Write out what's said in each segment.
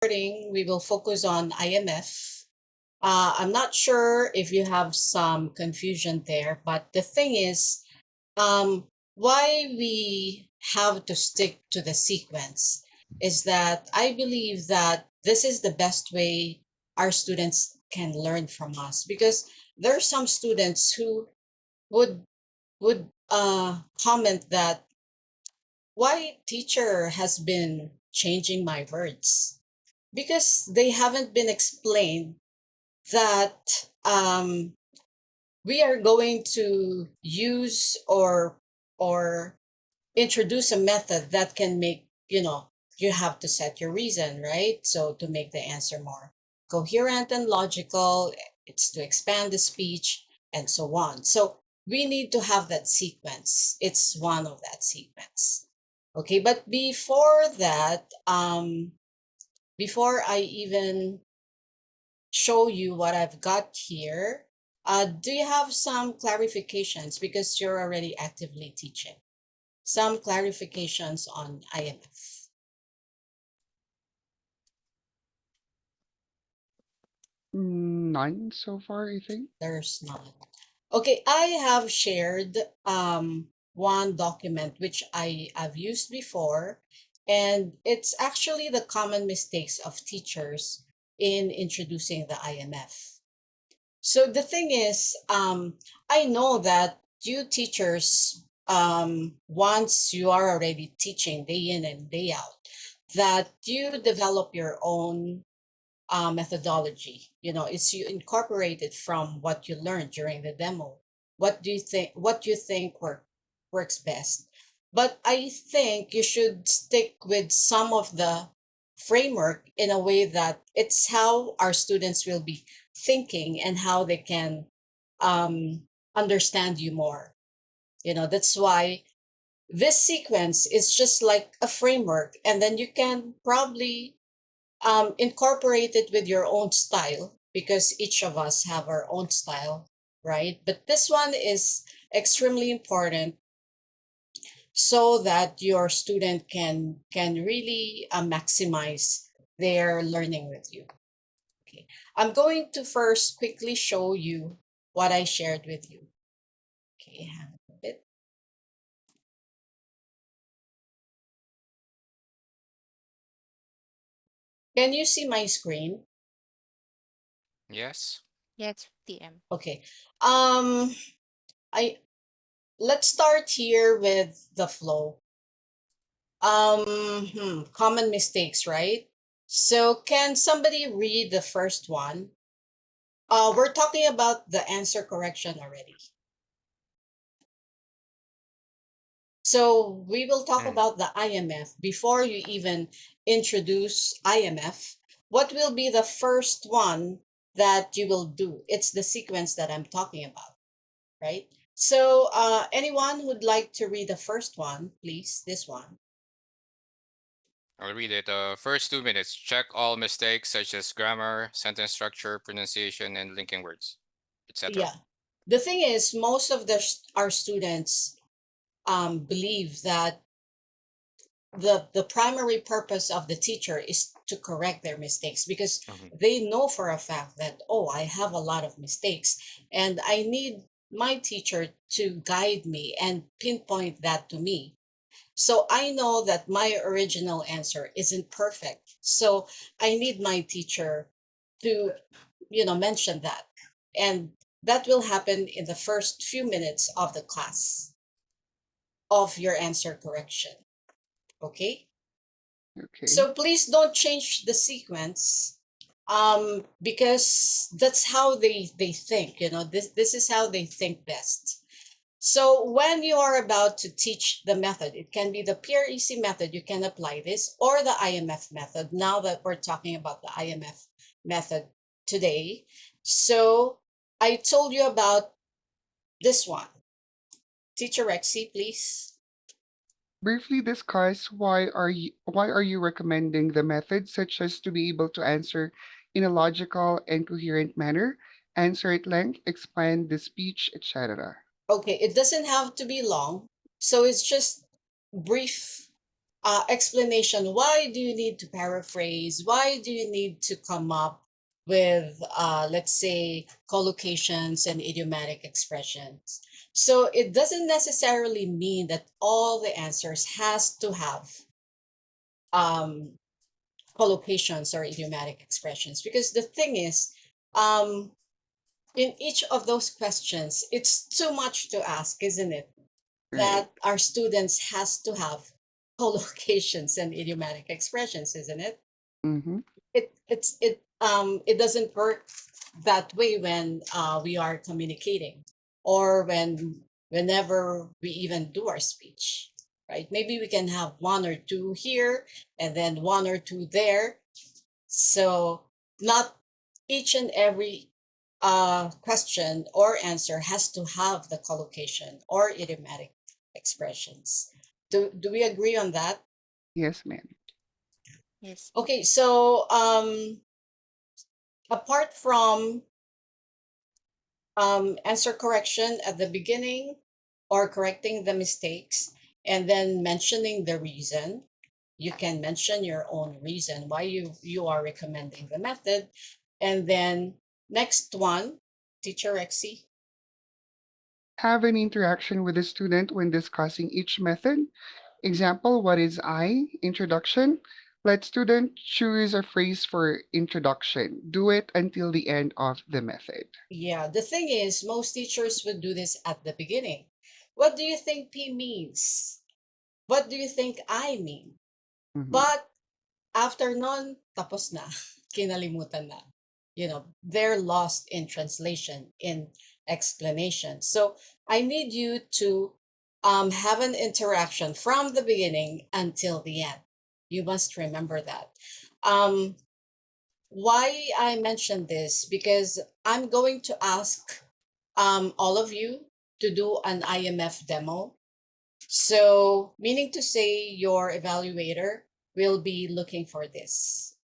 We will focus on IMF. I'm not sure if you have some confusion there, but the thing is, why we have to stick to the sequence is that I believe that this is the best way our students can learn from us, because there are some students who would comment that why teacher has been changing my words, because they haven't been explained that we are going to use or introduce a method that can make, you have to set your reason, right? So to make the answer more coherent and logical, it's to expand the speech and so on. So we need to have that sequence. It's one of that sequence. Okay, but before that, before I even show you what I've got here, do you have some clarifications, because you're already actively teaching? Some clarifications on IMF. None so far, I think. There's none. Okay, I have shared one document which have used before, and it's actually the common mistakes of teachers in introducing the IMF. So the thing is, I know that you teachers, once you are already teaching day in and day out, that you develop your own methodology. It's you incorporate it from what you learned during the demo. What do you think works best? But I think you should stick with some of the framework in a way that it's how our students will be thinking and how they can understand you more. That's why this sequence is just like a framework, and then you can probably incorporate it with your own style, because each of us have our own style, right? But this one is extremely important so that your student can really maximize their learning with you. Okay, I'm going to first quickly show you what I shared with you. Okay, hang on a bit. Can you see my screen? Yes. Yes, TM. Okay. Um, I Let's start here with the flow. Common mistakes, right? So can somebody read the first one? We're talking about the answer correction already. So we will talk Mm. about the IMF. Before you even introduce IMF, what will be the first one that you will do? It's the sequence that I'm talking about, right? So anyone would like to read the first one, please? This one. I'll read it. First 2 minutes. Check all mistakes such as grammar, sentence structure, pronunciation, and linking words, etc. Yeah. The thing is, most of our students believe that the primary purpose of the teacher is to correct their mistakes, because Mhm. they know for a fact that, oh, I have a lot of mistakes and I need my teacher to guide me and pinpoint that to me. So I know that my original answer isn't perfect. So I need my teacher to, mention that. And that will happen in the first few minutes of the class of your answer correction. Okay? Okay. So please don't change the sequence, because that's how they think. This is how they think best. So when you are about to teach the method, it can be the PREC method, you can apply this, or the IMF method, now that we're talking about the IMF method today. So I told you about this one. Teacher Rexy, please. Briefly discuss why are you recommending the method such as to be able to answer in a logical and coherent manner, answer at length, expand the speech, etc. Okay, it doesn't have to be long. So it's just brief, explanation. Why do you need to paraphrase? Why do you need to come up with, let's say, collocations and idiomatic expressions? So it doesn't necessarily mean that all the answers has to have um, collocations or idiomatic expressions, because the thing is, um, in each of those questions, it's too much to ask, isn't it? Right. That our students has to have collocations and idiomatic expressions, isn't it? Mm-hmm. It doesn't work that way when we are communicating, or whenever we even do our speech, right? Maybe we can have one or two here and then one or two there. So not each and every question or answer has to have the collocation or idiomatic expressions. Do we agree on that? Yes, ma'am. Yes. Okay, so apart from answer correction at the beginning or correcting the mistakes and then mentioning the reason, you can mention your own reason why you are recommending the method. And then next one, teacher Rexy. Have an interaction with the student when discussing each method. Example, what is I? Introduction. Let student choose a phrase for introduction. Do it until the end of the method. Yeah, the thing is, most teachers would do this at the beginning. What do you think P means? What do you think I mean? Mm-hmm. But after nun, tapos na. Kinalimutan na. They're lost in translation, in explanation. So I need you to have an interaction from the beginning until the end. You must remember that. Um, why I mentioned this? Because I'm going to ask all of you to do an IMF demo. So, meaning to say, your evaluator will be looking for this.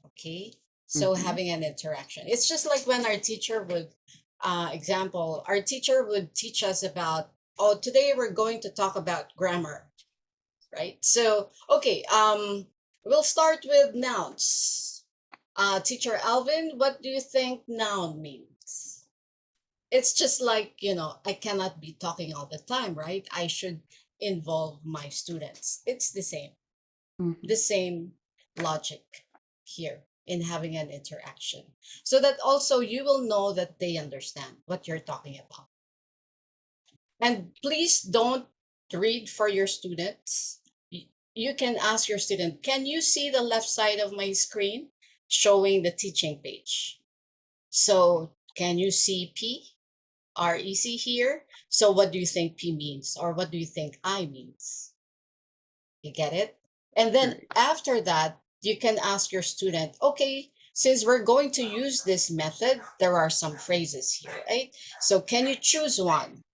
Okay. So, Mm-hmm. having an interaction. It's just like when our teacher would, our teacher would teach us about, oh, today we're going to talk about grammar, right? So, okay, we'll start with nouns. Teacher Alvin, what do you think noun means? It's just like, I cannot be talking all the time, right? I should involve my students. It's Mm-hmm. the same logic here in having an interaction, so that also you will know that they understand what you're talking about. And please don't read for your students. You can ask your student, can you see the left side of my screen showing the teaching page? So can you see REC here? So what do you think P means? Or what do you think I means? You get it? And then Right. after that, you can ask your student, okay, since we're going to use this method, there are some phrases here, right? So can you choose one?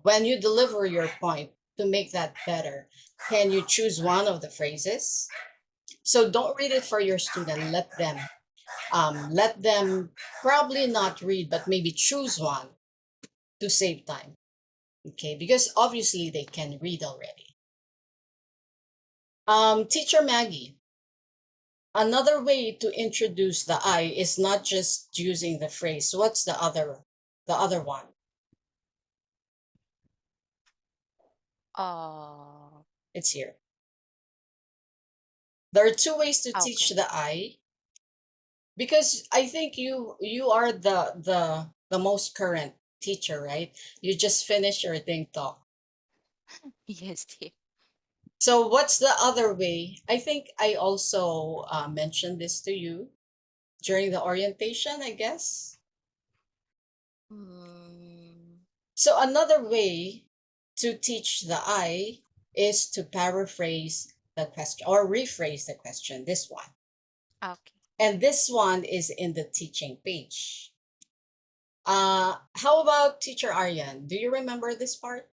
When you deliver your point to make that better, can you choose one of the phrases? So don't read it for your student. Let them probably not read, but maybe choose one to save time. Okay, because obviously they can read already. Teacher Maggie, another way to introduce the I is not just using the phrase. What's the other one? Uh, It's here. There are two ways to teach okay. the I, because I think you are the most current teacher, right? You just finished your thing talk. Yes, dear. So what's the other way? I think I also mentioned this to you during the orientation, I guess. Mm, So another way to teach the I is to paraphrase the question or rephrase the question, this one. okay. And this one is in the teaching page. How about teacher Aryan? Do you remember this part?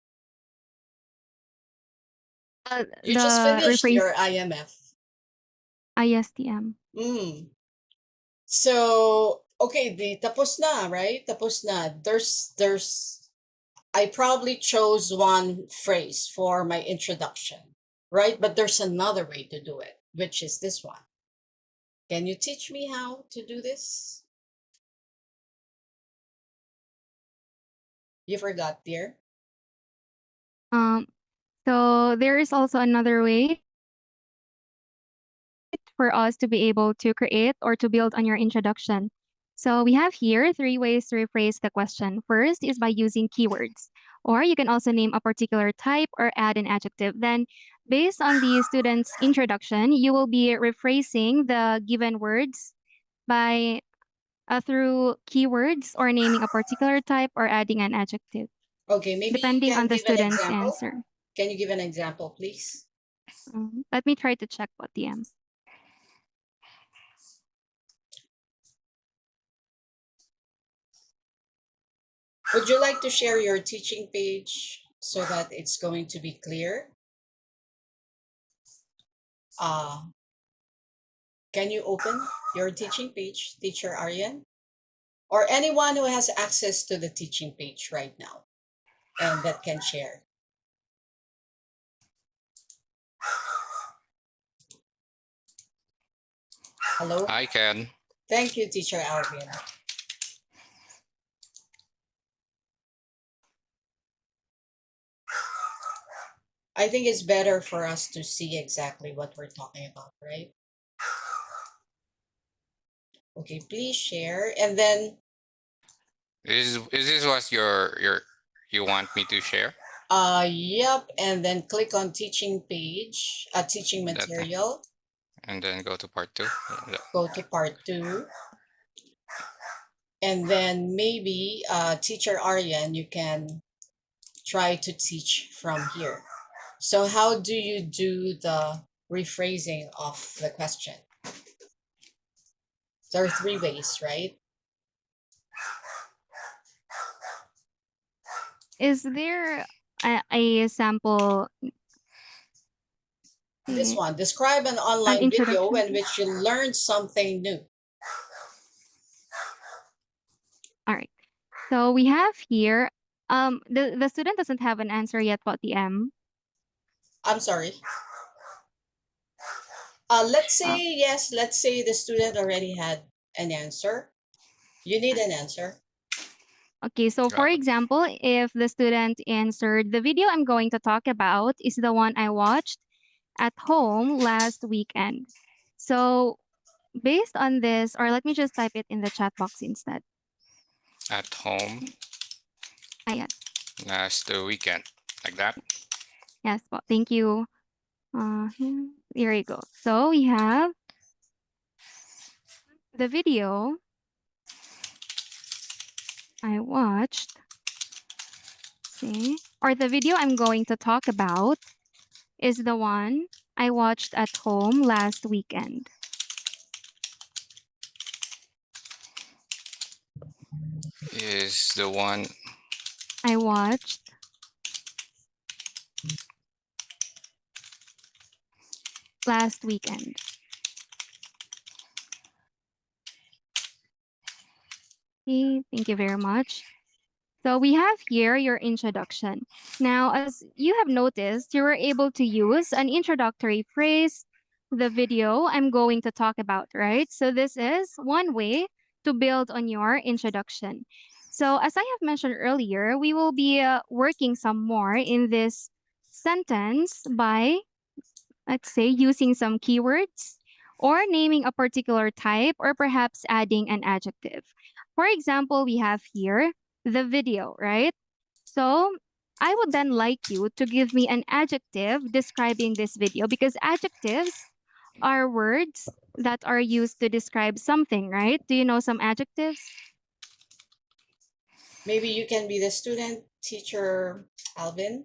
You just The finished rephrase your IMF. ISTM. Mm. So, okay, the tapos na, right? Tapos na. I probably chose one phrase for my introduction, right? But there's another way to do it, which is this one. Can you teach me how to do this? You forgot, dear? So there is also another way for us to be able to create or to build on your introduction. So we have here 3 ways to rephrase the question. First is by using keywords, or you can also name a particular type or add an adjective. Then, based on the student's introduction, you will be rephrasing the given words by through keywords or naming a particular type or adding an adjective, Okay, maybe you depending can on the give an student's example. answer. Can you give an example, please? Let me try to check what the M. Would you like to share your teaching page so that it's going to be clear? Can you open your teaching page, Teacher Aryan? Or anyone who has access to the teaching page right now and that can share. Hello? I can. Thank you, Teacher Alvin. I think it's better for us to see exactly what we're talking about, right? Okay, please share. And then Is this what you want me to share? yep, and then click on teaching page, teaching That- material. And then go to part 2. Go to part 2. And then maybe Teacher Aryan, you can try to teach from here. So how do you do the rephrasing of the question? There are 3 ways, right? Is there a sample? This one, describe an online video in which you learned something new. All right. So we have here, the student doesn't have an answer yet about the M. I'm sorry. Let's say, yes, let's say the student already had an answer. You need an answer. Okay, so for example, if the student answered, the video I'm going to talk about is the one I watched at home last weekend. So based on this, or let me just type it in the chat box instead. At home. Yes. Last weekend, like that. Yes, well, thank you. Here you go. So we have the video I watched. See, or the video I'm going to talk about is the one I watched at home last weekend. Is the one I watched last weekend. Okay, thank you very much. So we have here your introduction. Now, as you have noticed, you were able to use an introductory phrase, the video I'm going to talk about, right? So this is one way to build on your introduction. So as I have mentioned earlier, we will be working some more in this sentence by, let's say, using some keywords or naming a particular type or perhaps adding an adjective. For example, we have here the video, right? So I would then like you to give me an adjective describing this video because adjectives are words that are used to describe something, right? Do you know some adjectives? Maybe you can be the student, Teacher Alvin.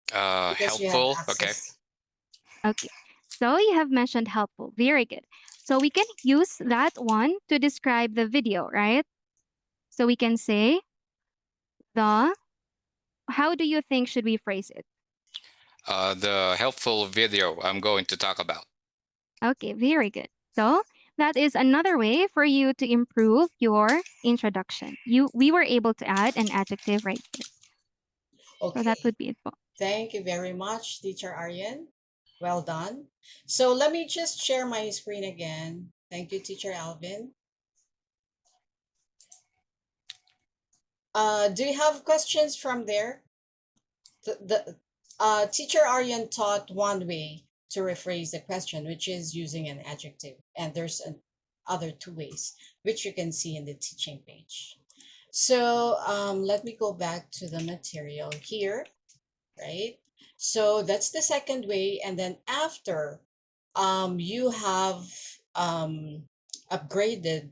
Because you have helpful. Okay. access. Okay. So you have mentioned helpful. Very good. So we can use that one to describe the video, right? So we can say how do you think should we phrase it? The helpful video I'm going to talk about. Okay, very good. So that is another way for you to improve your introduction. We were able to add an adjective right here. Okay. So that would be it. Thank you very much, Teacher Aryan. Well done. So let me just share my screen again. Thank you, Teacher Alvin. Do you have questions from there? Teacher Aryan taught one way to rephrase the question, which is using an adjective, and there's other two ways, which you can see in the teaching page. So let me go back to the material here, right? So that's the second way, and then after you have upgraded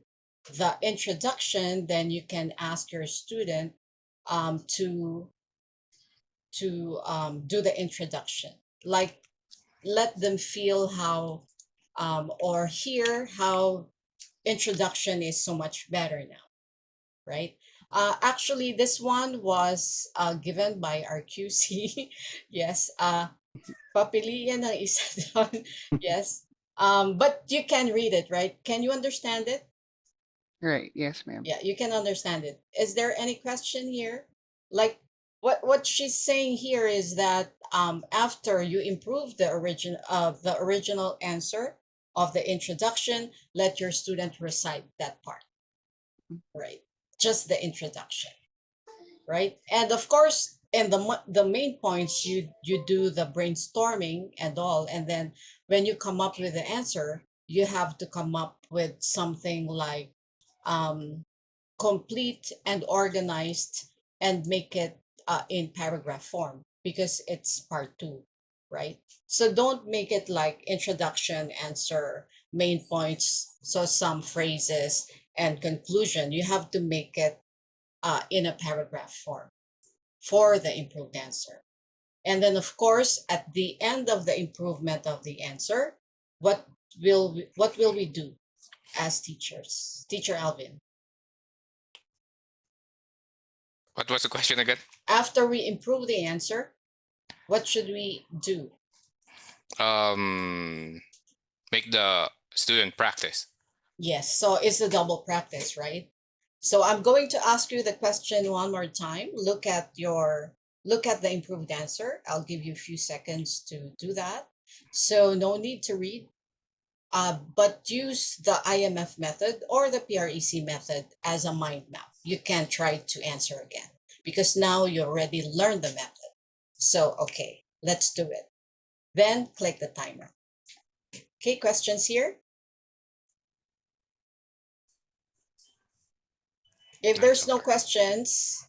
the introduction, then you can ask your student to do the introduction, like let them feel how or hear how introduction is so much better now, right? Actually, this one was given by our QC. Yes, papiliin ang isa doon. Yes, but you can read it, right? Can you understand it? Right. Yes, ma'am. Yeah, you can understand it. Is there any question here? Like what she's saying here is that after you improve the original answer of the introduction, let your student recite that part, right? Just the introduction, right? And of course, and the main points, you do the brainstorming and all, and then when you come up with the answer, you have to come up with something like um, complete and organized, and make it in paragraph form because it's part two, right? So don't make it like introduction, answer, main points, so some phrases and conclusion. You have to make it in a paragraph form for the improved answer. And then, of course, at the end of the improvement of the answer, what will we do as teachers? Teacher Alvin. What was the question again? After we improve the answer, what should we do? Make the student practice. Yes, so it's a double practice, right? So I'm going to ask you the question one more time. Look at the improved answer. I'll give you a few seconds to do that. So no need to read, but use the IMF method or the PREC method as a mind map. You can try to answer again because now you already learned the method. So, okay, let's do it. Then click the timer. Okay, questions here? If None there's so no far. questions,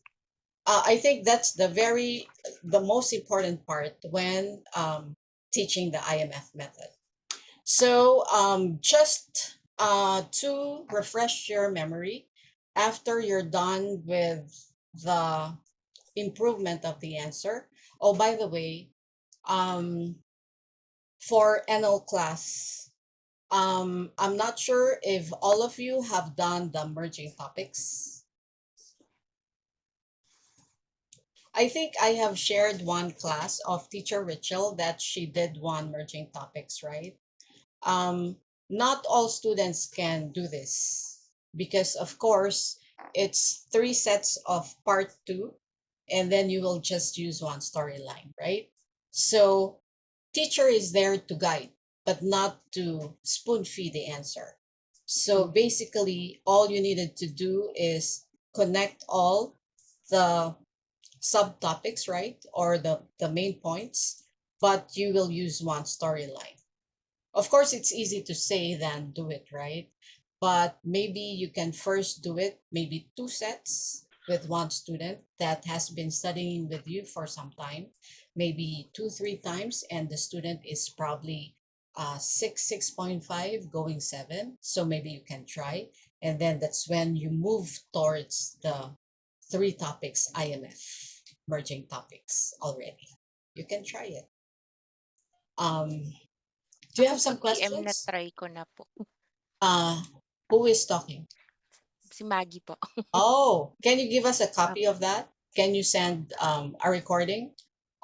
I think that's the most important part when teaching the IMF method. So just to refresh your memory, after you're done with the improvement of the answer. Oh, by the way, um, for NL class, I'm not sure if all of you have done the merging topics. I think I have shared one class of Teacher Rachel that she did one merging topics, right? Not all students can do this because, of course, it's three sets of part two, and then you will just use one storyline, right? So, teacher is there to guide, but not to spoon feed the answer. So, basically, all you needed to do is connect all the subtopics, right? Or the main points, but you will use one storyline. Of course, it's easy to say than do it, right? But maybe you can first do it, maybe two sets with one student that has been studying with you for some time, maybe two, three times, and the student is probably 6.5, going 7. So maybe you can try. And then that's when you move towards the three topics IMF, merging topics already. You can try it. Do you Ako have po, some TM na questions? try ko na po. Who is talking? Si Maggie po. Oh, can you give us a copy of that? Can you send a recording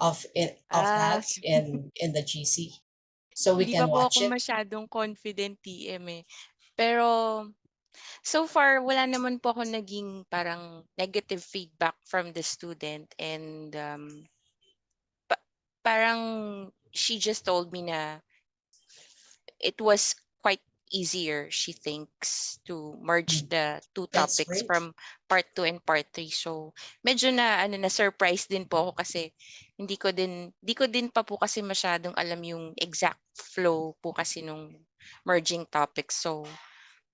of it of Ah, that in the GC so we hindi pa can po watch ako it? masyadong confident TM eh. Pero so far, wala naman po ako naging parang negative feedback from the student and parang she just told me na it was quite easier, she thinks, to merge Mm, the two that's topics great. from part 2 and part 3. So, medyo na surprise din po ako kasi hindi ko din pa po kasi masyadong alam yung exact flow po kasi nung merging topics. So,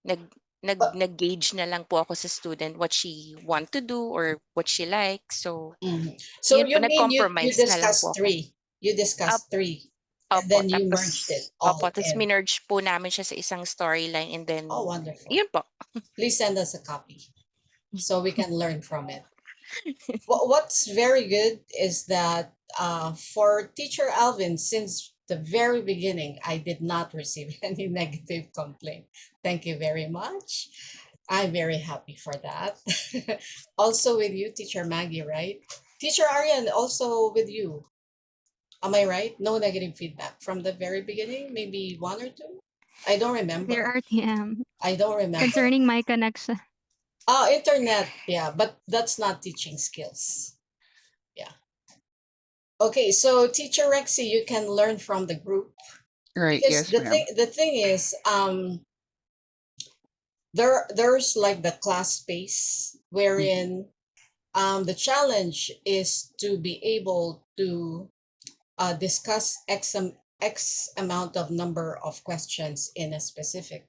nag But nag-gauge na lang po ako sa student what she want to do or what she likes. So, so yun po, you mean you nag-compromise na lang po discussed ako. three. You discussed three, and Opo, then you tapos merged it all in. minerge po namin siya sa isang storyline and then Oh, wonderful. yun po. Please send us a copy so we can learn from it. What's very good is that for teacher Alvin, since the very beginning, I did not receive any negative complaint. Thank you very much. I'm very happy for that. Also with you, teacher Maggie, right? Teacher Aryan, also with you. Am I right? No negative feedback from the very beginning, maybe one or two? I don't There remember. are TM I don't remember. concerning my connection. Oh, internet, yeah, but that's not teaching skills. Yeah. Okay, so teacher Rexy, you can learn from the group Right. because Yes, ma'am. the thing is there's like the class space Mhm. wherein the challenge is to be able to discuss x amount of number of questions in a specific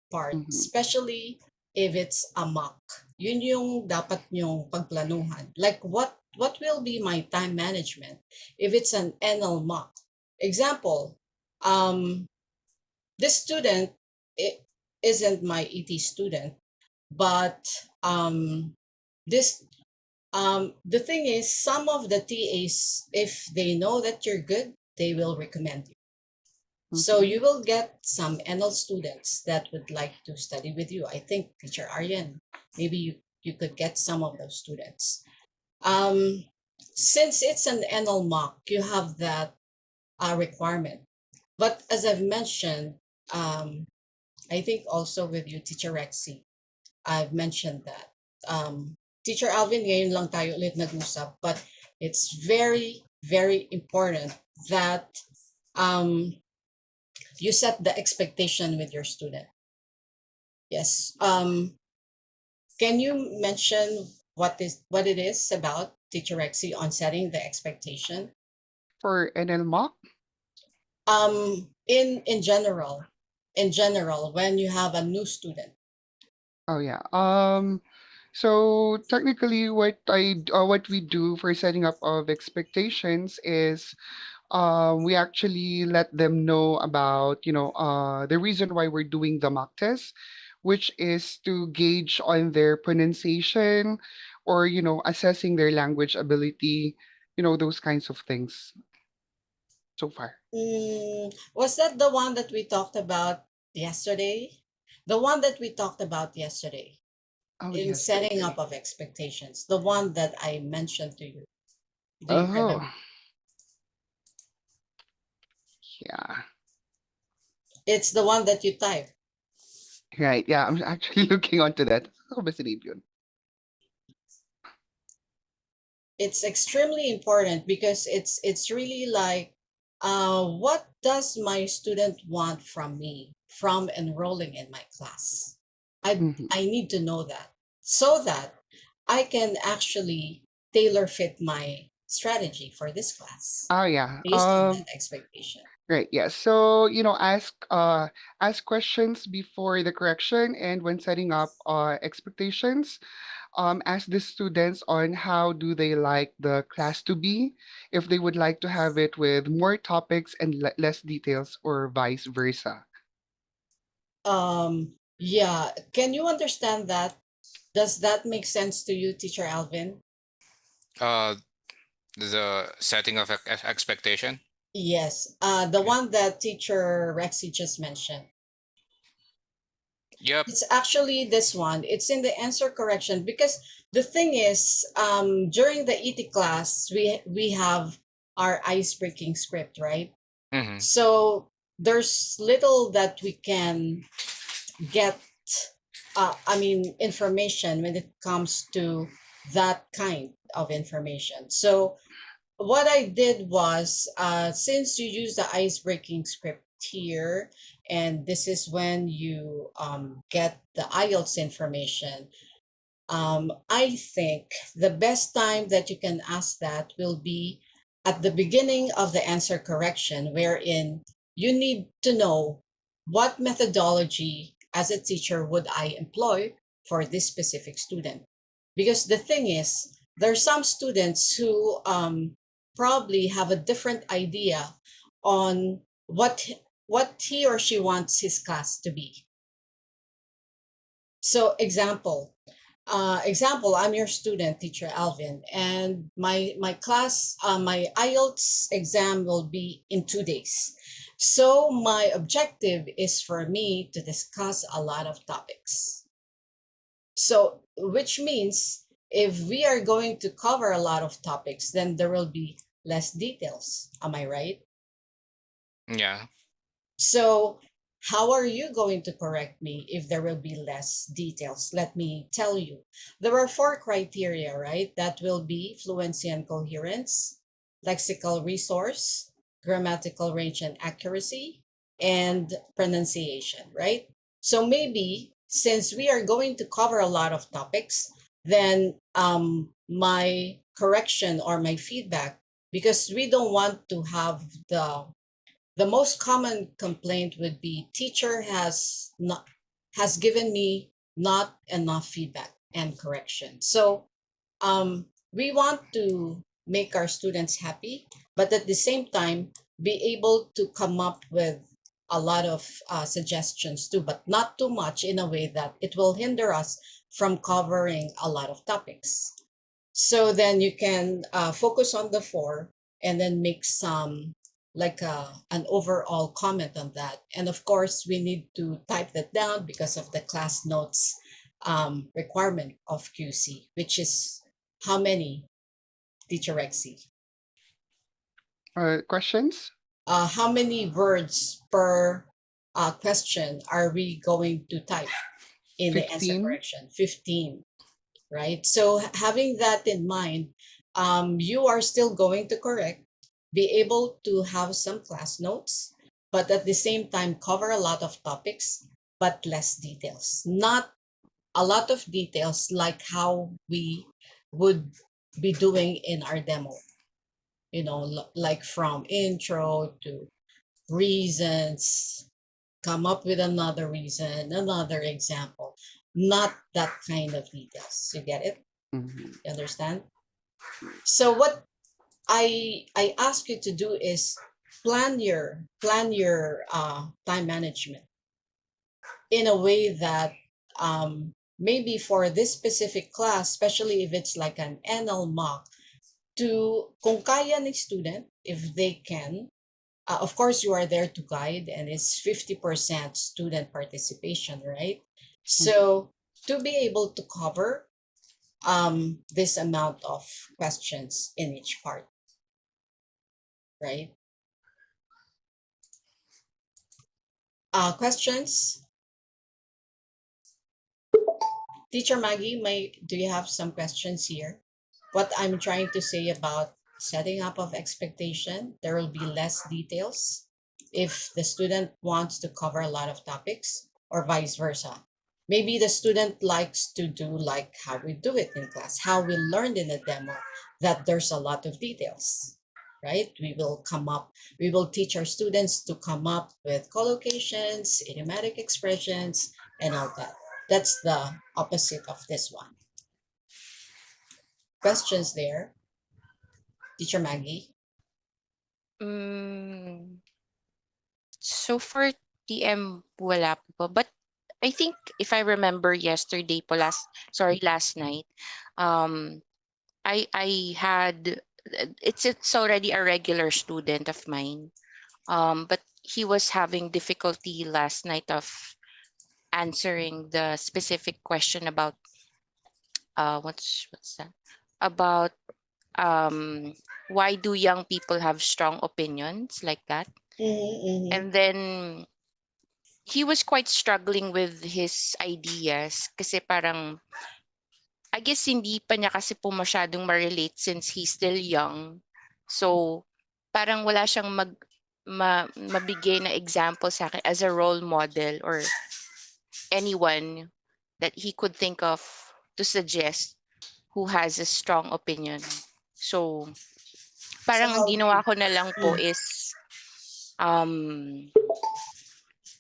part, Mhm. especially if it's a mock. Yun yung dapat nyong pagplanuhan. Like what will be my time management if it's an NL mock? Example, um, this student it isn't my ET student, but this the thing is some of the TAs, if they know that you're good, they will recommend you. So Mhm. you will get some NL students that would like to study with you. I think teacher Aryan, maybe you could get some of those students. Um, since it's an NL mock, you have that requirement. But as I've mentioned, I think also with you, teacher Rexy, I've mentioned that. Teacher Alvin, ngayon lang tayo ulit nag-usap, but it's very, very important that um, you set the expectation with your student. Yes. Can you mention what it is about teacher Rexy on setting the expectation? For NL mock. In general, when you have a new student. Oh yeah. So technically, what we do for setting up of expectations is we actually let them know about the reason why we're doing the mock test, which is to gauge on their pronunciation or assessing their language ability, those kinds of things so far. Was that the one that we talked about yesterday? The one that we talked about yesterday Oh, in setting yesterday. up of expectations. The one that I mentioned to you. Do you Oh, remember? yeah. It's the one that you type. Right. Yeah, I'm actually looking onto that. Oh, ba si yun? It's extremely important because it's really like what does my student want from me from enrolling in my class. Mhm. I need to know that so that I can actually tailor fit my strategy for this class Oh, yeah. based on that expectation. Right, yeah. So, ask questions before the correction, and when setting up expectations, ask the students on how do they like the class to be, if they would like to have it with more topics and less details or vice versa. Yeah, can you understand that? Does that make sense to you, teacher Alvin? Uh, the setting of expectation. Yes, the Okay. one that teacher Rexy just mentioned. Yep. It's actually this one. It's in the answer correction because the thing is, during the ET class, we have our ice breaking script, right? Mm-hmm. So there's little that we can get. I mean, information when it comes to that kind of information. So what I did was, since you use the ice breaking script here, and this is when you get the IELTS information, I think the best time that you can ask that will be at the beginning of the answer correction, wherein you need to know what methodology as a teacher would I employ for this specific student. Because the thing is, there are some students who probably have a different idea on what he or she wants his class to be. So example, I'm your student, teacher Alvin, and my class, my IELTS exam will be in 2 days. So my objective is for me to discuss a lot of topics. So which means if we are going to cover a lot of topics, then there will be less details. Am I right? Yeah. So, how are you going to correct me if there will be less details? Let me tell you. There are 4 criteria, right? That will be fluency and coherence, lexical resource, grammatical range and accuracy, and pronunciation, right? So maybe since we are going to cover a lot of topics, then my correction or my feedback, because we don't want to have the most common complaint would be teacher has given me not enough feedback and correction. So we want to make our students happy, but at the same time be able to come up with a lot of suggestions too, but not too much in a way that it will hinder us from covering a lot of topics. So then you can focus on the 4 and then make some like an overall comment on that. And of course, we need to type that down because of the class notes requirement of QC, which is how many, teacher Rexy? Questions? How many words per question are we going to type in the answer 15. correction? 15. Right? So having that in mind, you are still going to correct, be able to have some class notes, but at the same time cover a lot of topics, but less details. Not a lot of details like how we would be doing in our demo. Like from intro to reasons, come up with another reason, another example. Not that kind of details. You get it? Mhm. You understand? So what I ask you to do is plan your time management in a way that maybe for this specific class, especially if it's like an NL mock, to kung kaya ng student, if they can, of course you are there to guide, and it's 50% student participation, right? Mhm. So to be able to cover this amount of questions in each part, right? Questions? Teacher Maggie, do you have some questions here? What I'm trying to say about setting up of expectation, there will be less details if the student wants to cover a lot of topics, or vice versa. Maybe the student likes to do like how we do it in class, how we learned in the demo, that there's a lot of details, right? We will teach our students to come up with collocations, idiomatic expressions, and all that. That's the opposite of this one. Questions there, teacher Maggie? Mm, so for TM, wala po. But I think if I remember yesterday po, last night, um, I had, it's already a regular student of mine. But he was having difficulty last night of answering the specific question about what's that? About why do young people have strong opinions like that? Mm-hmm, And then he was quite struggling with his ideas kasi parang I guess hindi pa niya kasi po masyadong ma-relate since he's still young. So, parang wala siyang mabigay na example sa akin as a role model or anyone that he could think of to suggest who has a strong opinion. So, So parang ang how do you? ginawa ko na lang po Mm, is,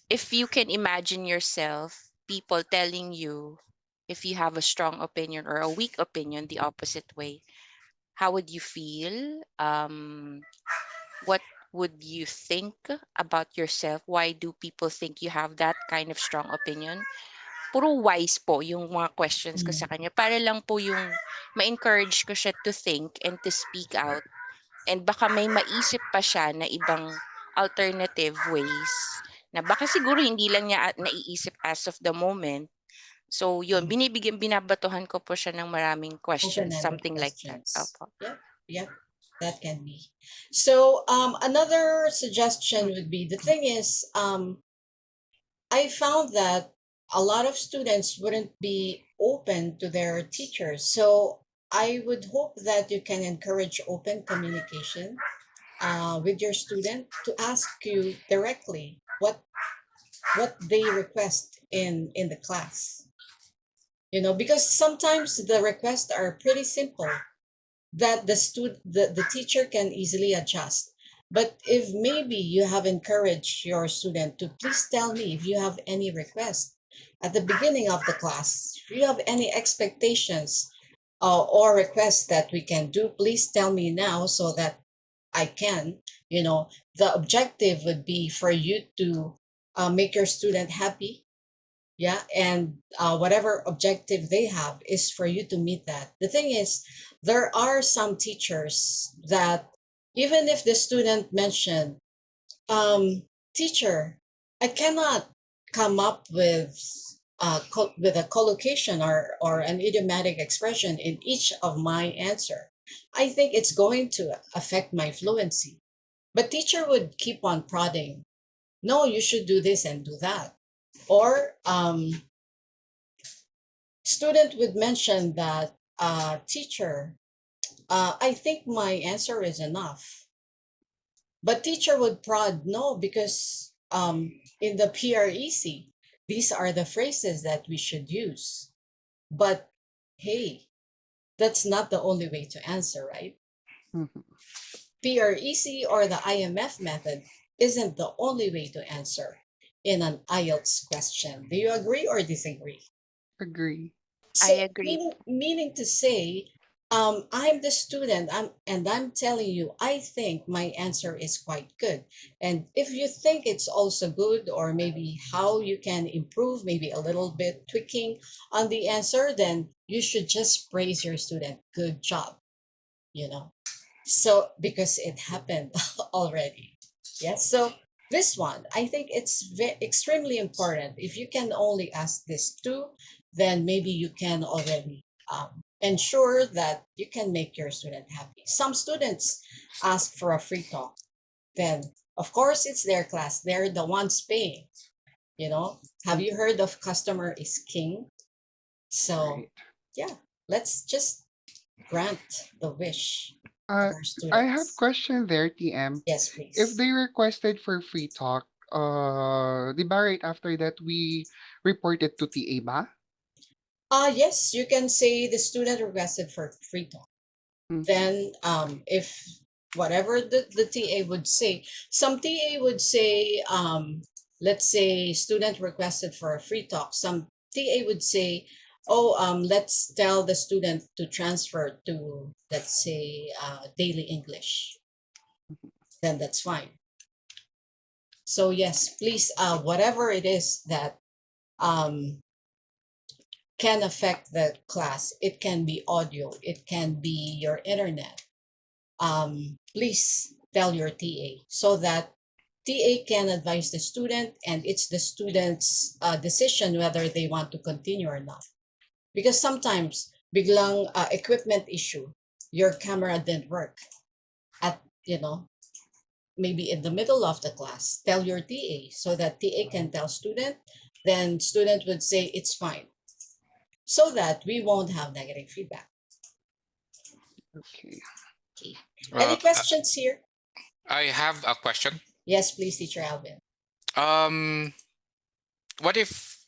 if you can imagine yourself, people telling you if you have a strong opinion or a weak opinion the opposite way, how would you feel? What would you think about yourself? Why do people think you have that kind of strong opinion? Puro wise po yung mga questions ko sa mm. kanya para lang po yung ma-encourage ko siya to think and to speak out. And baka may maisip pa siya na ibang alternative ways na baka siguro hindi lang niya naiisip as of the moment. So yun, Mm. binabatuhan ko po siya ng maraming questions, Open-ended something like that. questions. Opo. Yep, yep, that can be. So another suggestion Mm. would be, the thing is, I found that a lot of students wouldn't be open to their teachers. So I would hope that you can encourage open communication with your student to ask you directly what they request in the class. You know, because sometimes the requests are pretty simple that the teacher can easily adjust. But if maybe you have encouraged your student to, please tell me if you have any request at the beginning of the class, if you have any expectations or requests that we can do, please tell me now so that I can, you know, the objective would be for you to make your student happy. Yeah, and whatever objective they have is for you to meet that. The thing is, there are some teachers that, even if the student mentioned, teacher, I cannot come up with with a collocation or an idiomatic expression in each of my answer. I think it's going to affect my fluency. But teacher would keep on prodding, no, you should do this and do that. Or student would mention that, teacher, I think my answer is enough. But teacher would prod, no, because in the PREC, these are the phrases that we should use. But hey, that's not the only way to answer, right? Mhm. PREC or the IMF method isn't the only way to answer in an IELTS question. Do you agree or disagree? Agree. I So agree. meaning to say, I'm the student, and I'm telling you, I think my answer is quite good. And if you think it's also good, or maybe how you can improve, maybe a little bit tweaking on the answer, then you should just praise your student. Good job, you know. So because it happened already. Yes. So this one, I think it's extremely important. If you can only ask this two, then maybe you can already ensure that you can make your student happy. Some students ask for a free talk. Then, of course, it's their class. They're the ones paying. You know, have you heard of customer is king? So, Right. yeah, let's just grant the wish of Uh, our I have students. question there, TM. Yes, If please. they requested for free talk, di ba right after that we report it to TA ba? Yes, you can say the student requested for free talk. Mhm. Then, if whatever the TA would say, some TA would say, let's say student requested for a free talk. Some TA would say, oh, let's tell the student to transfer to, let's say, daily English. Then that's fine. So yes, please, whatever it is that um, can affect the class. It can be audio, it can be your internet. Please tell your TA so that TA can advise the student, and it's the student's decision whether they want to continue or not. Because sometimes, biglang equipment issue, your camera didn't work at, maybe in the middle of the class. Tell your TA so that TA can tell student, then student would say it's fine, so that we won't have negative feedback. Okay. Any Well, questions here? I have a question. Yes, please, Teacher Alvin. Um, what if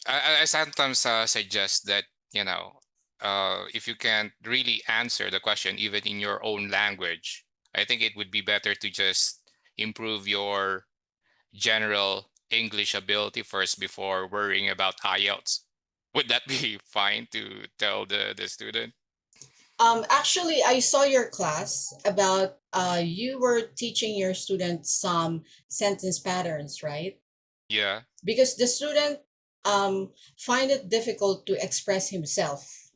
I sometimes suggest that, you know, if you can't really answer the question even in your own language, I think it would be better to just improve your general English ability first before worrying about IELTS. Would that be fine to tell the student? Actually, I saw your class about you were teaching your students some sentence patterns, right? Yeah. Because the student find it difficult to express himself.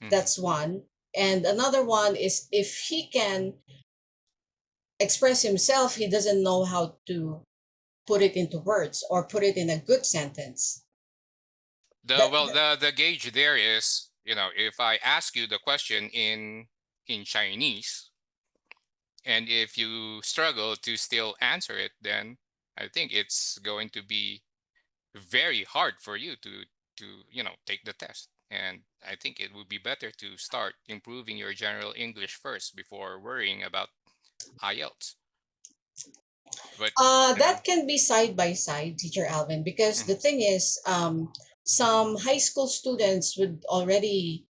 Hmm. That's one. And another one is if he can express himself, he doesn't know how to put it into words or put it in a good sentence. The That, well, the gauge there is, you know, if I ask you the question in Chinese, and if you struggle to still answer it, then I think it's going to be very hard for you to take the test. And I think it would be better to start improving your general English first before worrying about IELTS. But you know, that can be side by side, Teacher Alvin, because the mhm. thing is, some high school students would already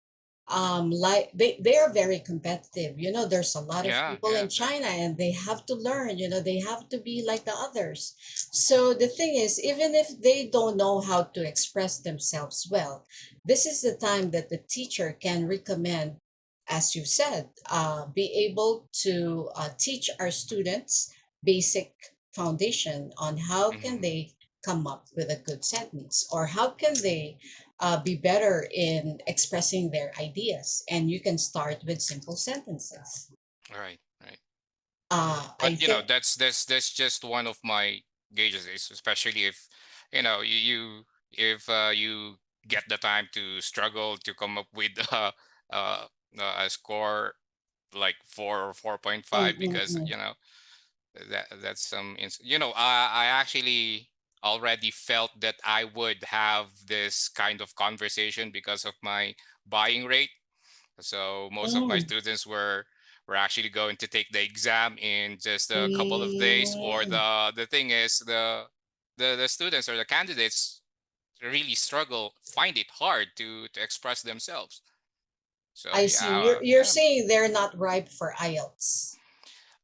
like they are very competitive. There's a lot of Yeah, people yeah, in that's China right. and they have to learn, they have to be like the others. So the thing is, even if they don't know how to express themselves well, this is the time that the teacher can recommend, as you said, be able to teach our students basic foundation on how can Hmm. they come up with a good sentence, or how can they be better in expressing their ideas. And you can start with simple sentences. Right, right. I But think. that's just one of my gauges, especially if if you get the time to struggle to come up with uh, a score like 4 or 4.5, Mm, mm, because mm. that's I actually already felt that I would have this kind of conversation because of my buying rate. So most of my Mm, students were actually going to take the exam in just a couple of days. Or mm. the thing is, the students or the candidates really struggle, find it hard to express themselves. So I see. You're yeah, you're saying they're not ripe for IELTS.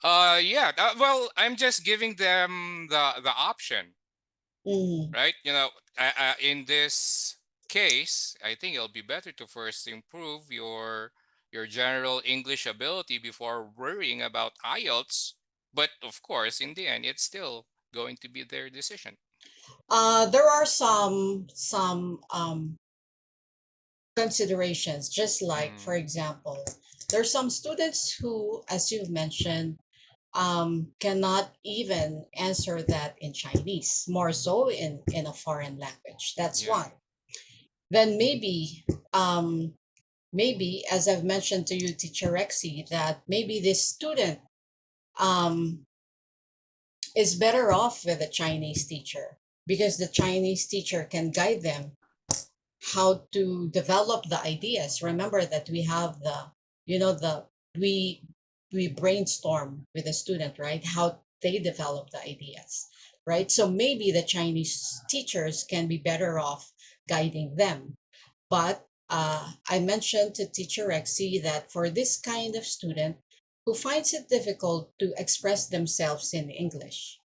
yeah. Well, I'm just giving them the option, Mm. right? In this case, I think it'll be better to first improve your general English ability before worrying about IELTS. But of course, in the end, it's still going to be their decision. There are some considerations. Just like, Hmm. for example, there's some students who, as you've mentioned, cannot even answer that in Chinese, more so in a foreign language. That's Yeah. one. Then maybe, as I've mentioned to you, Teacher Rexy, that maybe this student um, is better off with a Chinese teacher, because the Chinese teacher can guide them how to develop the ideas. Remember that we have the we we brainstorm with the student, right? How they develop the ideas, right? So maybe the Chinese teachers can be better off guiding them. But I mentioned to Teacher Rexy that for this kind of student who finds it difficult to express themselves in English,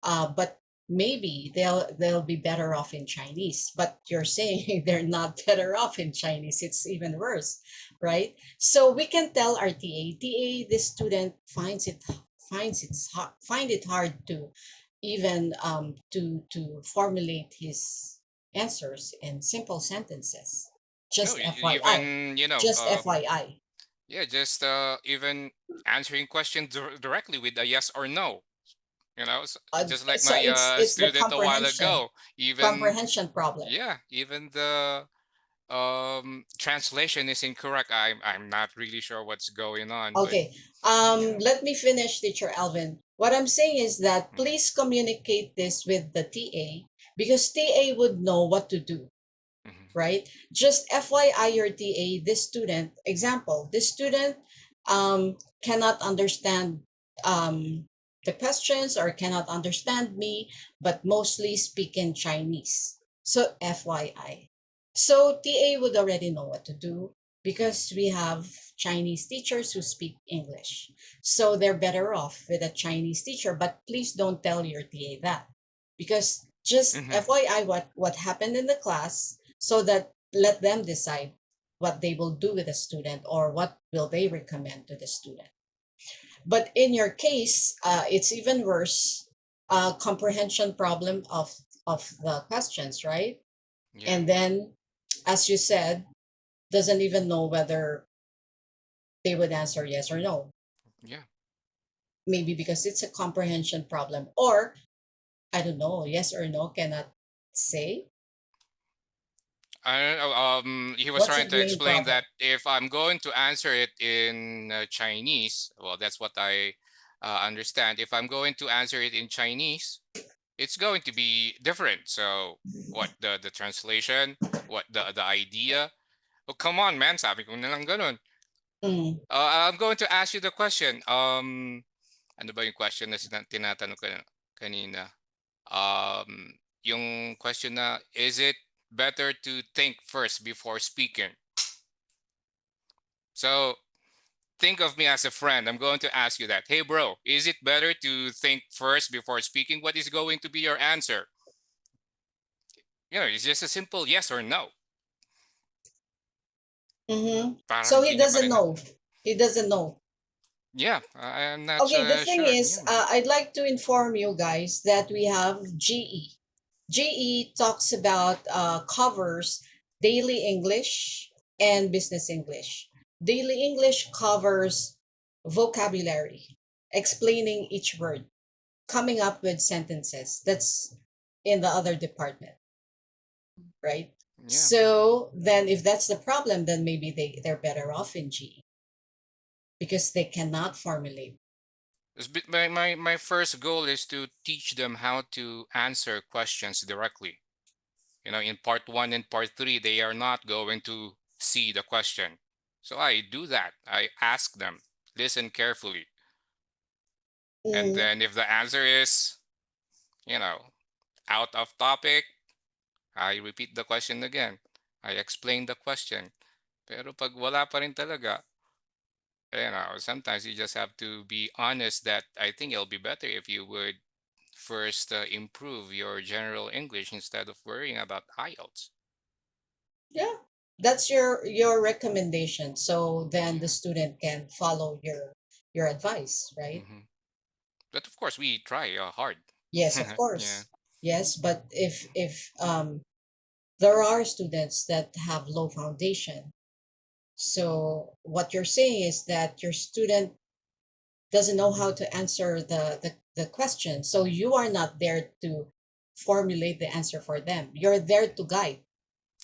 but maybe they'll be better off in Chinese. But you're saying they're not better off in Chinese. It's even worse, right? So we can tell our TA, this student find it hard to even to formulate his answers in simple sentences. No, Just FYI. even Just FYI. yeah, just even answering questions directly with a yes or no. Just like So my it's the student a while comprehension ago. Even comprehension problem. yeah, even the translation is incorrect. I'm not really sure what's going on, but Okay. Let me finish, Teacher Alvin. What I'm saying is that mhm, please communicate this with the TA, because TA would know what to do, mhm, right? Just FYI, your TA, this student, example, this student cannot understand the questions or cannot understand me, but mostly speak in Chinese. So FYI. So TA would already know what to do because we have Chinese teachers who speak English. So they're better off with a Chinese teacher, but please don't tell your TA that because just Mm-hmm. FYI what happened in the class so that let them decide what they will do with the student or what will they recommend to the student. But in your case, it's even worse, comprehension problem of the questions, right? Yeah. And then, as you said, doesn't even know whether they would answer yes or no. Yeah. Maybe because it's a comprehension problem, or I don't know, yes or no cannot say. I don't know. He was What's trying the to main explain problem? that if I'm going to answer it in Chinese, well, that's what I understand. If I'm going to answer it in Chinese, it's going to be different. So, what the translation, what the idea? Oh, come on, man. Sabi ko na lang ganun. Mm. I'm going to ask you the question. Ano ba yung question na tinatanong ko kanina? Yung question na, is it better to think first before speaking? So think of me as a friend. I'm going to ask you that. Hey, bro, is it better to think first before speaking? What is going to be your answer? It's just a simple yes or no. Mm-hmm. Parang So he hindi niya pa doesn't rin. know. He doesn't know. Yeah, I'm not Okay, the thing sure. is, Yeah. I'd like to inform you guys that we have GE. GE talks about covers daily English and business English. Daily English covers vocabulary, explaining each word, coming up with sentences. That's in the other department, right? Yeah. So then if that's the problem, then maybe they're better off in GE because they cannot formulate. My first goal is to teach them how to answer questions directly. In part 1 and part 3, they are not going to see the question. So I do that. I ask them, listen carefully. And Mm, then if the answer is, out of topic, I repeat the question again. I explain the question. Pero pag wala pa rin talaga, sometimes you just have to be honest that I think it'll be better if you would first improve your general English instead of worrying about IELTS. yeah, that's your recommendation. So then the Yeah. student can follow your advice, right? Hmm. But of course, we try hard. Yes, of Yeah. course. Yes, but if there are students that have low foundation, so what you're saying is that your student doesn't know how to answer the question. So you are not there to formulate the answer for them. You're there to guide,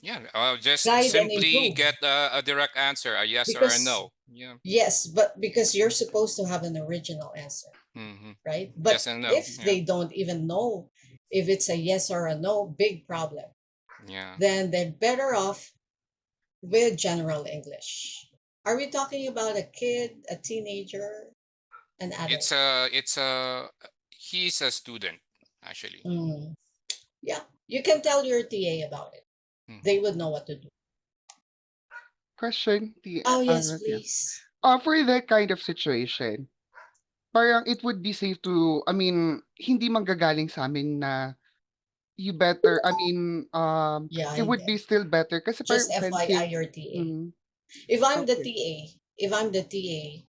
Yeah. Just guide and simply improve. get a direct answer, a yes or a Because no. Yeah. yes, but because you're supposed to have an original answer, Hmm. right? Yes But and no. if Yeah. they don't even know if it's a yes or a no, big problem. Yeah. Then they're better off with general English. Are we talking about a kid, a teenager, an adult? He's a student, actually. Mm, yeah, you can tell your TA about it. They Hmm. would know what to do. Question, Oh, yes, yeah. please. For that kind of situation, parang it would be safe to, I mean, hindi manggagaling sa amin na you better, I mean, Yeah, it would hindi. be still better kasi Just parang FYI, offensive. your TA. Mm, If I'm the okay. TA, if I'm the TA,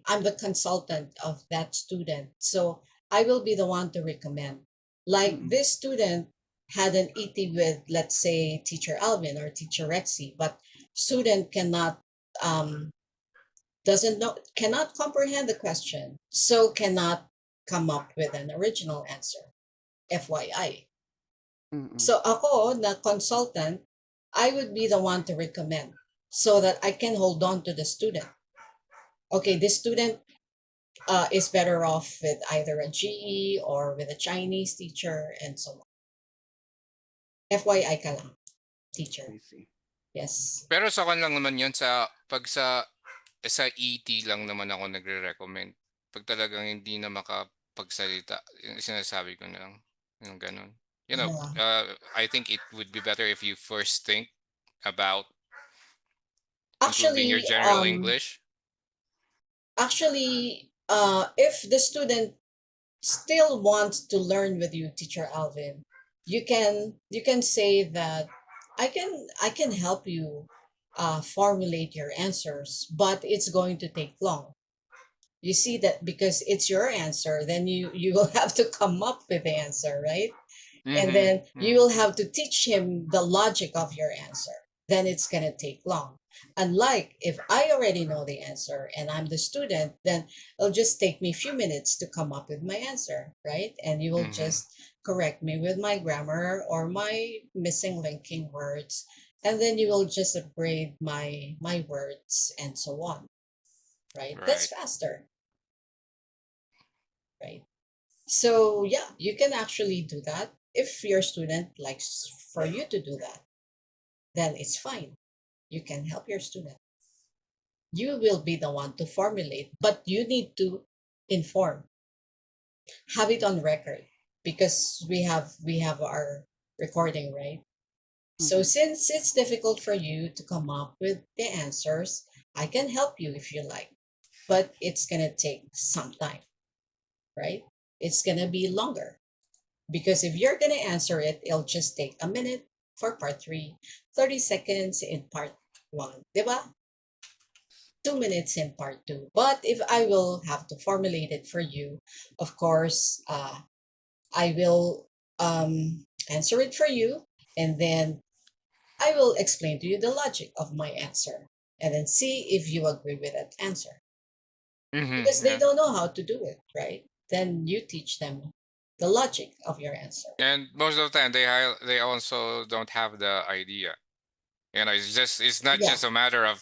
I'm the consultant of that student, so I will be the one to recommend. Like Mm-mm. this student had an ET with, let's say, teacher Alvin or teacher Rexy, but student um doesn't know, cannot comprehend the question, so cannot come up with an original answer. FYI. Mm-mm. So ako na consultant, I would be the one to recommend so that I can hold on to the student. Okay, this student is better off with either a GE or with a Chinese teacher and so on. FYI ka lang, teacher. I see. Yes. Pero sa kan lang naman yun sa pag sa sa ET lang naman ako nagre-recommend. Pag talagang hindi na makapagsalita, sinasabi ko na lang yung ganun. Yeah. I think it would be better if you first think about improving your Actually, general English. if the student still wants to learn with you, Teacher Alvin, you can say that I can help you formulate your answers, but it's going to take long. You see that because it's your answer, then you will have to come up with the answer, right? And Mm-hmm. then you will have to teach him the logic of your answer. Then it's going to take long. Unlike if I already know the answer and I'm the student, then it'll just take me a few minutes to come up with my answer, right? And you will Mm-hmm. just correct me with my grammar or my missing linking words, and then you will just upgrade my words and so on, right? That's Right. faster, right? So yeah, you can actually do that. If your student likes for you to do that, then it's fine. You can help your student. You will be the one to formulate, but you need to inform, have it on record, because we have our recording, right? So Mhm. since it's difficult for you to come up with the answers, I can help you if you like, but it's gonna take some time, right? It's gonna be longer. Because if you're going to answer it, it'll just take a minute for part 3, 30 seconds in part 1, diba? 2 minutes in part 2. But if I will have to formulate it for you, of course, I will answer it for you, and then I will explain to you the logic of my answer, and then see if you agree with that answer. Because Mm-hmm. they Yeah. don't know how to do it, right? Then you teach them the logic of your answer. And most of the time, they also don't have the idea. It's not Yeah. just a matter of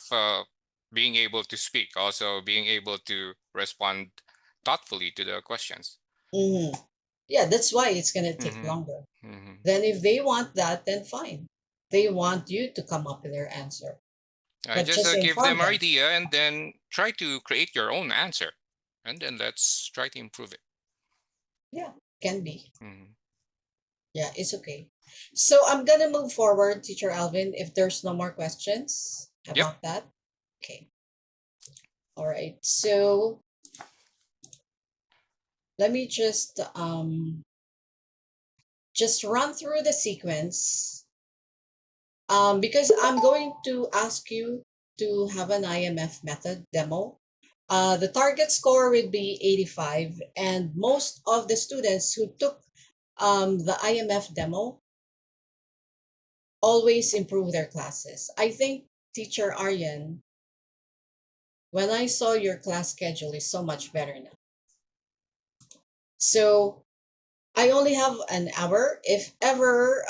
being able to speak, also being able to respond thoughtfully to the questions. hmm Yeah, that's why it's going to take Mm-hmm. longer. Mm-hmm. Then if they want that, then fine. They want you to come up with their answer, I but just just give inform them them. idea and then try to create your own answer, and then let's try to improve it. Yeah, can be. Mm-hmm. Yeah, it's okay. So I'm going to move forward, Teacher Alvin, if there's no more questions Yep. about that. Okay. All right. So let me just run through the sequence, because I'm going to ask you to have an IMF method demo. The target score would be 85, and most of the students who took the IMF demo always improve their classes. I think, Teacher Aryan, when I saw your class schedule is so much better now. So I only have an hour. If ever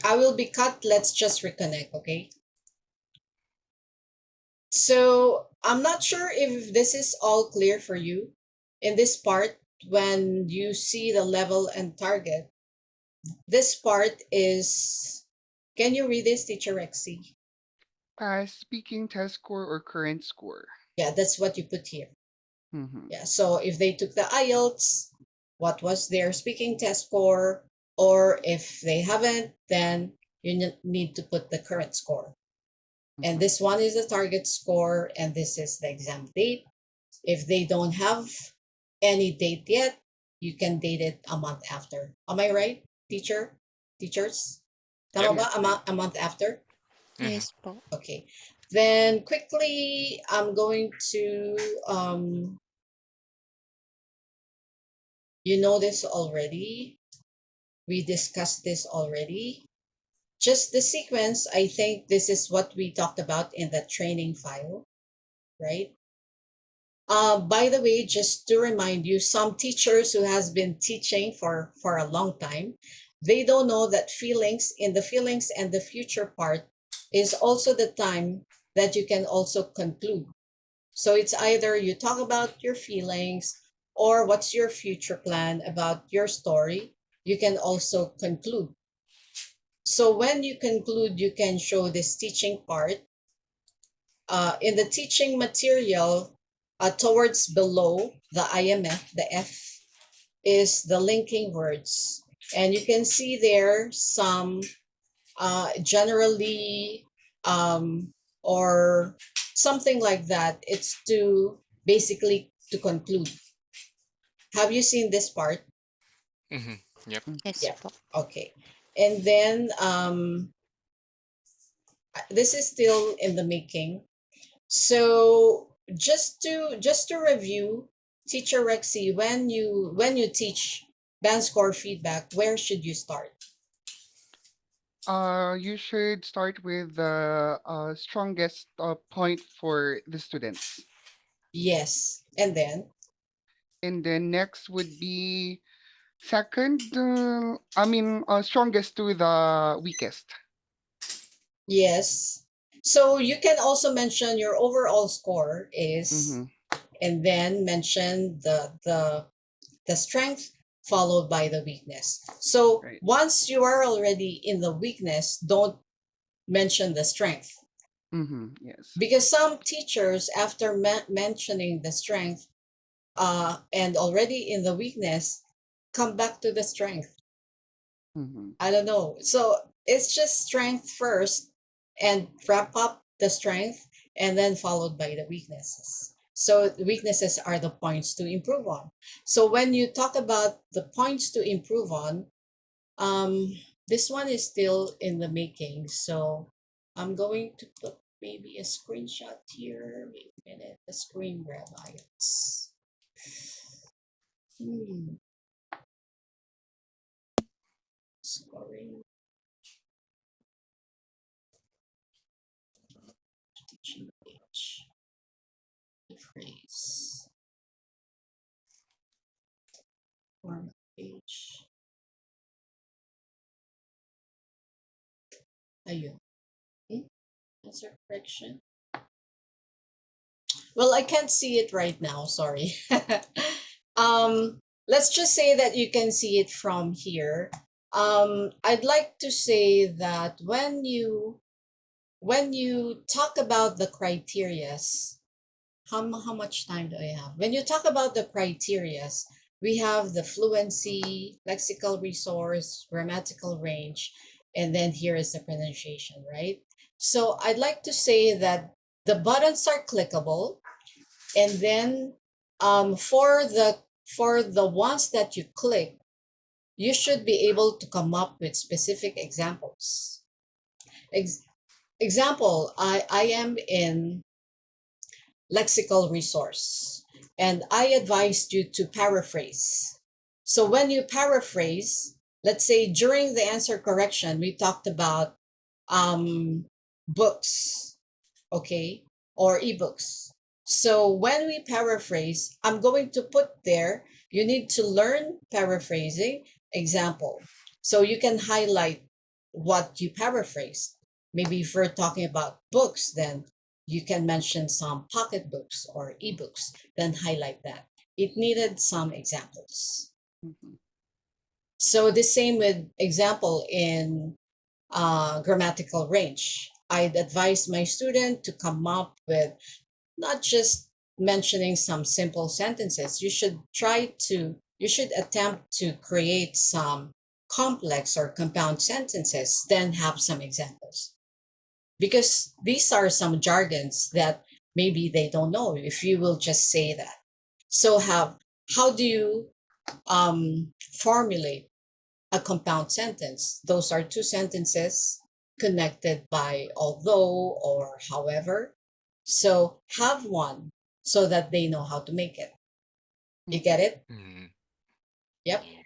I will be cut, let's just reconnect, okay? So I'm not sure if this is all clear for you in this part. When you see the level and target, this part is, can you read this, Teacher Rexy? Past speaking test score or current score? Yeah, that's what you put here. Mhm. Yeah, so if they took the IELTS, what was their speaking test score? Or if they haven't, then you need to put the current score. And Mhm. this one is the target score, and this is the exam date. If they don't have any date yet, you can date it a month after. Am I right, teachers? Yep. Tama ba? Yes, A month after? Mm-hmm. Yes po. Okay. Then quickly, I'm going to, you know this already. We discussed this already. Just the sequence, I think this is what we talked about in the training file, right? By the way, just to remind you, some teachers who has been teaching for a long time, they don't know that feelings in the feelings and the future part is also the time that you can also conclude. So it's either you talk about your feelings or what's your future plan about your story. You can also conclude. So when you conclude, you can show this teaching part in the teaching material, towards below the IMF, the F is the linking words. And you can see there some generally or something like that. It's to basically to conclude. Have you seen this part? Mm-hmm. Yep. Yes Yeah. po. Okay. And then this is still in the making. So just to review, teacher Rexy, when you teach band score feedback, where should you start? You should start with the strongest point for the students. Yes. And then And then next would be second, strongest to the weakest. yes. So you can also mention your overall score is, Mm-hmm. and then mention the strength followed by the weakness. So Right. once you are already in the weakness, don't mention the strength, Mm-hmm. Yes. because some teachers, after mentioning the strength and already in the weakness, come back to the strength. Mm-hmm. I don't know. So it's just strength first and wrap up the strength and then followed by the weaknesses. So the weaknesses are the points to improve on. So when you talk about the points to improve on, um, this one is still in the making. So I'm going to put maybe a screenshot here. Wait a minute, the screen grab IELTS. Hmm, scoring teaching page. Phrase. Format page. Ayun. Answer correction. Well, I can't see it right now. Sorry. Let's just say that you can see it from here. I'd like to say that when you talk about the criterias, how much time do I have? When you talk about the criterias, we have the fluency, lexical resource, grammatical range, and then here is the pronunciation, right? So I'd like to say that the buttons are clickable, and then for the ones that you click, you should be able to come up with specific examples. Ex- Example, I am in lexical resource, and I advised you to paraphrase. So when you paraphrase, let's say during the answer correction, we talked about books, okay, or ebooks. So when we paraphrase, I'm going to put there, you need to learn paraphrasing example. So you can highlight what you paraphrased. Maybe if we're talking about books, then you can mention some pocket books or ebooks, then highlight that. It needed some examples. Mm-hmm. So the same with example in grammatical range. I'd advise my student to come up with not just mentioning some simple sentences. You should attempt to create some complex or compound sentences, then have some examples. Because these are some jargons that maybe they don't know if you will just say that. So how do you formulate a compound sentence? Those are two sentences connected by although or however. So have one so that they know how to make it. You Mm-hmm. get it? Mm-hmm. Yep. Yeah.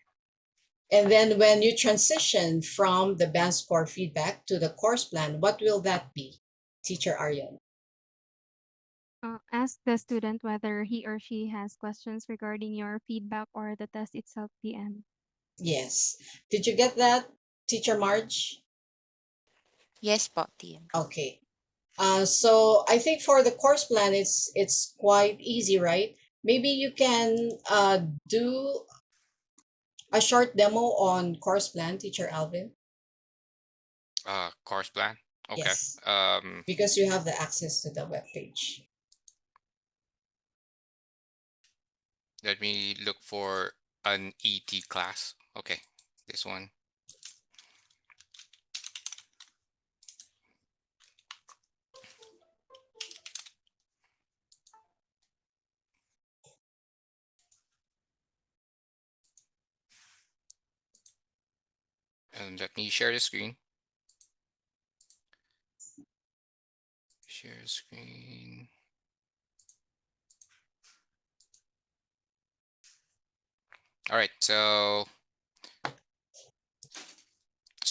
And then when you transition from the band score feedback to the course plan, what will that be, Teacher Aryan? Ask the student whether he or she has questions regarding your feedback or the test itself, PM. Yes. Did you get that, Teacher Marge? Yes po, TM. Okay. So I think for the course plan, it's quite easy, right? Maybe you can do a short demo on course plan, Teacher Alvin. Course plan. Okay. Yes, because you have the access to the web page. Let me look for an ET class. Okay, this one. And let me share the screen. Share screen. All right, so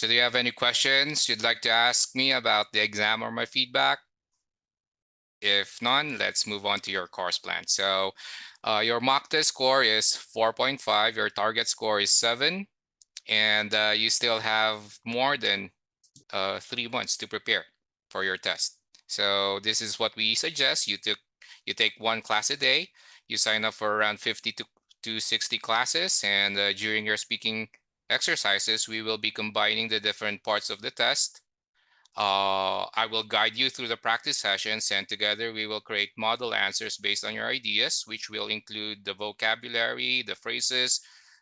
do you have any questions you'd like to ask me about the exam or my feedback? If none, let's move on to your course plan. So your mock test score is 4.5, your target score is 7, and you still have more than 3 months to prepare for your test. So this is what we suggest. You take one class a day. You sign up for around 50 to 60 classes, and during your speaking exercises, we will be combining the different parts of the test. I will guide you through the practice sessions, and together we will create model answers based on your ideas, which will include the vocabulary, the phrases,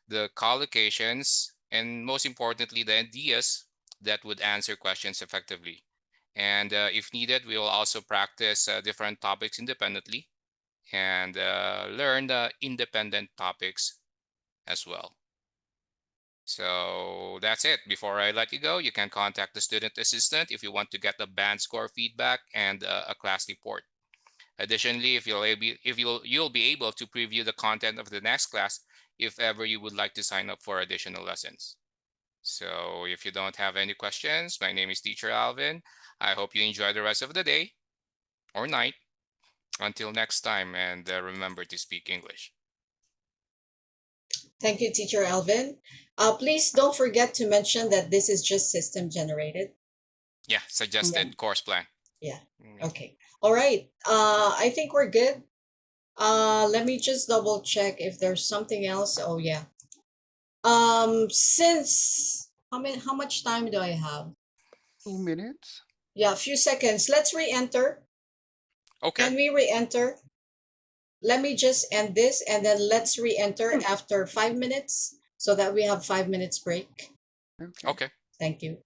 the collocations, and most importantly, the ideas that would answer questions effectively. And if needed, we will also practice different topics independently and learn the independent topics as well. So that's it. Before I let you go, you can contact the student assistant if you want to get the band score feedback and a class report. Additionally, if you'll be able to preview the content of the next class if ever you would like to sign up for additional lessons. So if you don't have any questions, my name is Teacher Alvin. I hope you enjoy the rest of the day or night. Until next time, and remember to speak English. Thank you, Teacher Alvin. Please don't forget to mention that this is just system generated. Yeah, suggested course plan. Yeah. Mm. Okay. All right. I think we're good. Let me just double check if there's something else. Oh yeah. Since how much time do I have? 2 minutes. Yeah, a few seconds. Let's re-enter. Okay. Can we re-enter? Let me just end this and then let's re-enter after 5 minutes so that we have 5 minutes break. Okay. Okay. Thank you.